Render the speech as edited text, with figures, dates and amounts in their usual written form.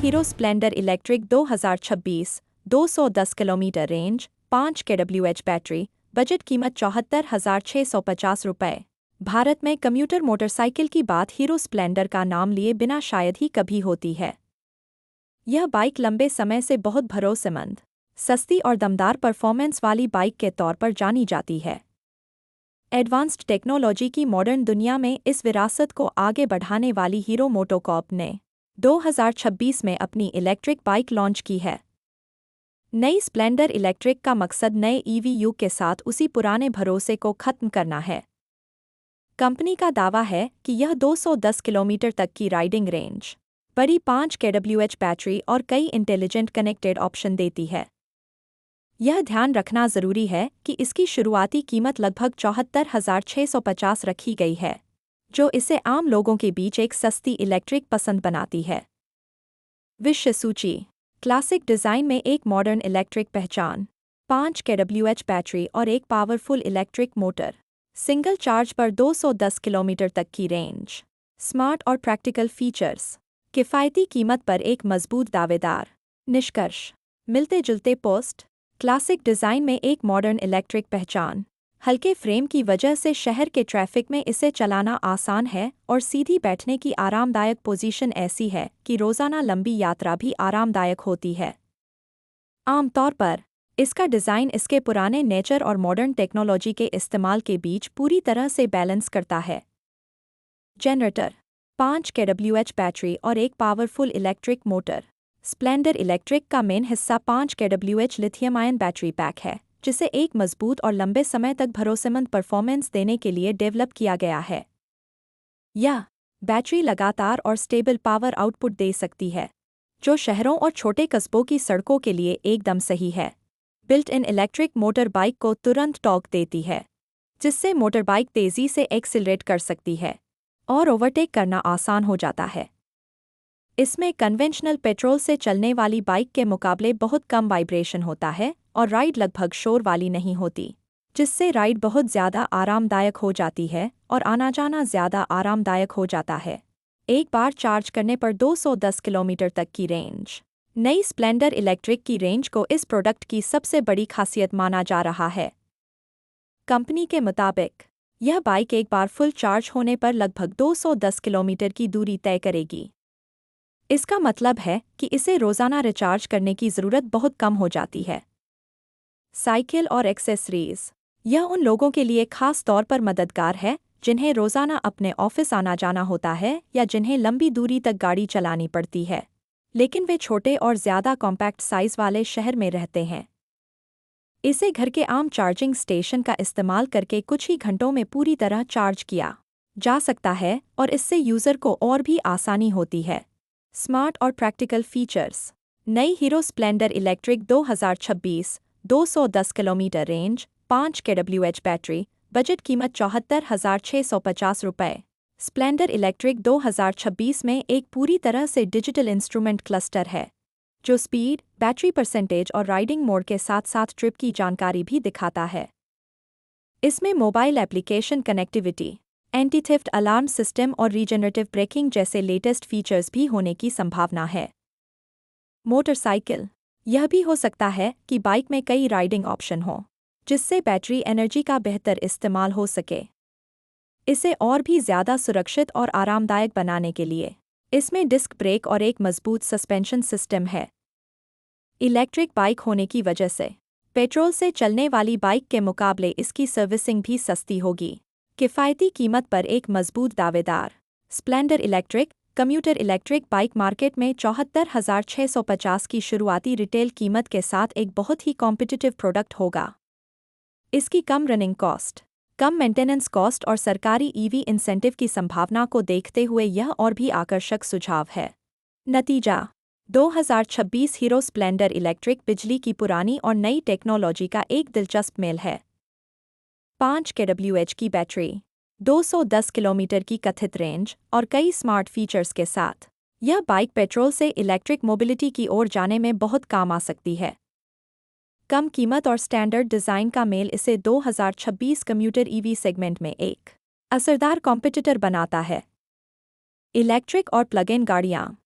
Hero Splendor electric 2026 210 kilometre range 5 kWh battery budget कीमत 74,650 रुपये। भारत में कम्यूटर मोटरसाइकिल की बात हीरो स्प्लेंडर का नाम लिए बिना शायद ही कभी होती है। यह बाइक लंबे समय से बहुत भरोसेमंद, सस्ती और दमदार परफॉर्मेंस वाली बाइक के तौर पर जानी जाती है। एडवांस्ड टेक्नोलॉजी की मॉडर्न दुनिया में इस विरासत को आगे बढ़ाने वाली हीरो मोटोकॉर्प ने 2026 में अपनी इलेक्ट्रिक बाइक लॉन्च की है। नई स्प्लेंडर इलेक्ट्रिक का मकसद नए ईवी युग के साथ उसी पुराने भरोसे को खत्म करना है। कंपनी का दावा है कि यह 210 किलोमीटर तक की राइडिंग रेंज, बड़ी 5 kWh बैटरी और कई इंटेलिजेंट कनेक्टेड ऑप्शन देती है। यह ध्यान रखना जरूरी है कि इसकी शुरुआती कीमत लगभग 74,650 रखी गई है, जो इसे आम लोगों के बीच एक सस्ती इलेक्ट्रिक पसंद बनाती है। विश्व सूची। क्लासिक डिज़ाइन में एक मॉडर्न इलेक्ट्रिक पहचान, 5 kWh बैटरी और एक powerful electric motor, single charge पर 210 किलोमीटर तक की रेंज, स्मार्ट और प्रैक्टिकल फीचर्स, किफ़ायती कीमत पर एक मजबूत दावेदार। निष्कर्ष। मिलते जुलते पोस्ट। क्लासिक डिज़ाइन में एक मॉडर्न इलेक्ट्रिक पहचान, हल्के फ्रेम की वजह से शहर के ट्रैफिक में इसे चलाना आसान है और सीधी बैठने की आरामदायक पोजीशन ऐसी है कि रोज़ाना लंबी यात्रा भी आरामदायक होती है। आमतौर पर इसका डिज़ाइन इसके पुराने नेचर और मॉडर्न टेक्नोलॉजी के इस्तेमाल के बीच पूरी तरह से बैलेंस करता है। जनरेटर, 5 kWh बैटरी और एक powerful electric motor. Splendor electric का मेन हिस्सा 5 kWh lithium ion battery pack है, जिसे एक मजबूत और लंबे समय तक भरोसेमंद परफॉर्मेंस देने के लिए डेवलप किया गया है। यह बैटरी लगातार और स्टेबल पावर आउटपुट दे सकती है, जो शहरों और छोटे कस्बों की सड़कों के लिए एकदम सही है। Built in electric motor bike को तुरंत टॉर्क देती है, जिससे मोटर बाइक तेज़ी से एक्सिलरेट कर सकती है और ओवरटेक करना आसान हो जाता है। इसमें कन्वेंशनल पेट्रोल से चलने वाली बाइक के मुकाबले बहुत कम वाइब्रेशन होता है और राइड लगभग शोर वाली नहीं होती, जिससे राइड बहुत ज़्यादा आरामदायक हो जाती है और आना जाना ज़्यादा आरामदायक हो जाता है। एक बार चार्ज करने पर 210 किलोमीटर तक की रेंज। नई स्प्लेंडर इलेक्ट्रिक की रेंज को इस प्रोडक्ट की सबसे बड़ी खासियत माना जा रहा है। कंपनी के मुताबिक यह बाइक एक बार फुल चार्ज होने पर लगभग 210 किलोमीटर की दूरी तय करेगी। इसका मतलब है कि इसे रोज़ाना रिचार्ज करने की ज़रूरत बहुत कम हो जाती है। साइकिल और एक्सेसरीज। यह उन लोगों के लिए खास तौर पर मददगार है जिन्हें रोज़ाना अपने ऑफिस आना जाना होता है या जिन्हें लंबी दूरी तक गाड़ी चलानी पड़ती है, लेकिन वे छोटे और ज़्यादा कॉम्पैक्ट साइज़ वाले शहर में रहते हैं। इसे घर के आम चार्जिंग स्टेशन का इस्तेमाल करके कुछ ही घंटों में पूरी तरह चार्ज किया जा सकता है और इससे यूज़र को और भी आसानी होती है। स्मार्ट और प्रैक्टिकल फीचर्स। नई hero Splendor electric 2026 210 kilometre range, 5 kWh battery, budget कीमत 74,650 रुपये। स्प्लेंडर इलेक्ट्रिक 2026 में एक पूरी तरह से डिजिटल इंस्ट्रूमेंट क्लस्टर है, जो स्पीड, बैटरी परसेंटेज और राइडिंग मोड के साथ साथ ट्रिप की जानकारी भी दिखाता है। इसमें mobile application connectivity, anti theft alarm system और रीजनरेटिव ब्रेकिंग जैसे लेटेस्ट फीचर्स भी होने की संभावना है। मोटरसाइकिल। यह भी हो सकता है कि बाइक में कई राइडिंग ऑप्शन हो, जिससे बैटरी एनर्जी का बेहतर इस्तेमाल हो सके। इसे और भी ज़्यादा सुरक्षित और आरामदायक बनाने के लिए इसमें डिस्क ब्रेक और एक मजबूत सस्पेंशन सिस्टम है। इलेक्ट्रिक बाइक होने की वजह से पेट्रोल से चलने वाली बाइक के मुकाबले इसकी सर्विसिंग भी सस्ती होगी। किफ़ायती कीमत पर एक मजबूत दावेदार। Splendor electric commuter electric bike market में 74,650 की शुरुआती रिटेल कीमत के साथ एक बहुत ही कॉम्पिटिटिव प्रोडक्ट होगा। इसकी कम रनिंग कॉस्ट, कम मेंटेनेंस कॉस्ट और सरकारी ईवी इंसेंटिव की संभावना को देखते हुए यह और भी आकर्षक सुझाव है। नतीजा। 2026 हीरो स्प्लेंडर इलेक्ट्रिक बिजली की पुरानी और नई टेक्नोलॉजी का एक दिलचस्प मेल है। 5 kWh की बैटरी, 210 किलोमीटर की कथित रेंज और कई स्मार्ट फीचर्स के साथ यह बाइक पेट्रोल से इलेक्ट्रिक मोबिलिटी की ओर जाने में बहुत काम आ सकती है। कम कीमत और स्टैंडर्ड डिज़ाइन का मेल इसे 2026 कम्यूटर ईवी सेगमेंट में एक असरदार कॉम्पिटिटर बनाता है। इलेक्ट्रिक और प्लग इन गाड़ियाँ।